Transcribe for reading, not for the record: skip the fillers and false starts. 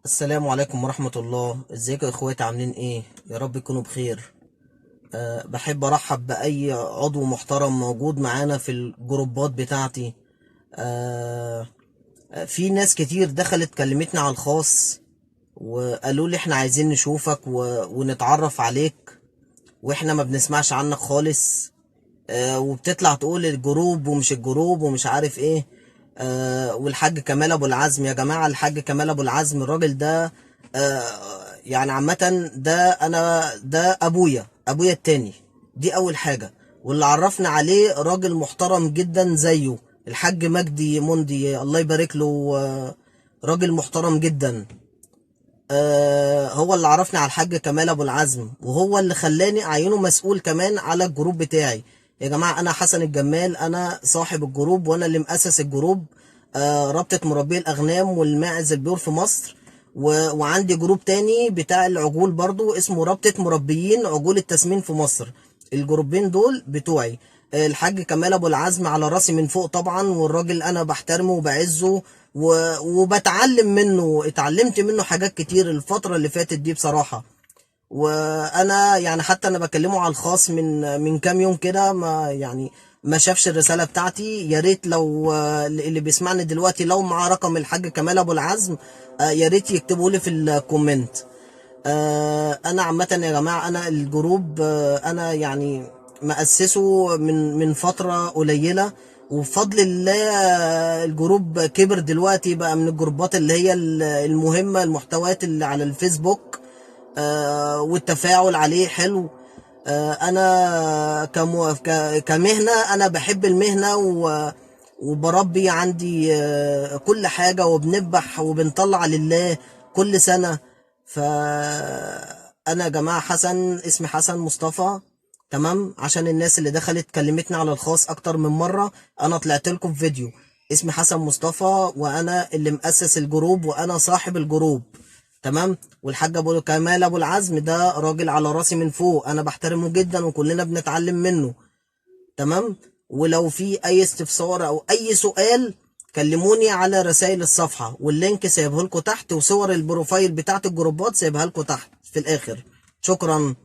السلام عليكم ورحمة الله. ازيكم يا اخواتي؟ عاملين ايه؟ يا رب يكونوا بخير. بحب ارحب بأي عضو محترم موجود معانا في الجروبات بتاعتي. أه في ناس كتير دخلت كلمتنا على الخاص وقالوا لي احنا عايزين نشوفك ونتعرف عليك، واحنا ما بنسمعش عنك خالص. وبتطلع تقول الجروب ومش الجروب ومش عارف ايه. والحاج كمال ابو العزم، يا جماعة الحاج كمال ابو العزم الراجل ده آه يعني عامة ده ابويا التاني. دي اول حاجة. واللي عرفنا عليه راجل محترم جدا زيه الحاج مجدي موندي، الله يبارك له. راجل محترم جدا. هو اللي عرفني على الحاج كمال ابو العزم، وهو اللي خلاني اعينه مسؤول كمان على الجروب بتاعي. يا جماعه انا حسن الجمال، انا صاحب الجروب وانا اللي مؤسس الجروب. رابطه مربي الاغنام والماعز البيور في مصر. وعندي جروب تاني بتاع العجول برضو اسمه رابطه مربيين عجول التسمين في مصر. الجروبين دول بتوعي. الحاج كمال ابو العزم على راسي من فوق طبعا، والراجل انا بحترمه وبعزه وبتعلم منه. اتعلمت منه حاجات كتير الفترة اللي فاتت دي بصراحة. وانا يعني حتى انا بكلمه على الخاص من كام يوم كده، ما شافش الرسالة بتاعتي. يا ريت لو اللي بيسمعني دلوقتي لو معاه رقم الحاج كمال ابو العزم، يا ريت يكتبوا لي في الكومنت. انا عامه يا جماعه، انا الجروب انا يعني مؤسسه من فتره قليله. وبفضل الله الجروب كبر دلوقتي، بقى من الجروبات اللي هي المهمه، المحتويات اللي على الفيسبوك. والتفاعل عليه حلو. انا كمهنه انا بحب المهنه وبربي عندي كل حاجه، وبنذبح وبنطلع لله كل سنه. فانا يا جماعه حسن، اسمي حسن مصطفى. تمام، عشان الناس اللي دخلت كلمتني على الخاص اكتر من مره، انا طلعت لكم في فيديو. اسمي حسن مصطفى وانا اللي مؤسس الجروب وانا صاحب الجروب. تمام. والحاج ابو كمال ابو العزم ده راجل على راسي من فوق، انا بحترمه جدا وكلنا بنتعلم منه. تمام. ولو في اي استفسار او اي سؤال كلموني على رسائل الصفحة، واللينك سايبه لكم تحت، وصور البروفايل بتاعت الجروبات سايبها لكم تحت في الاخر. شكرا.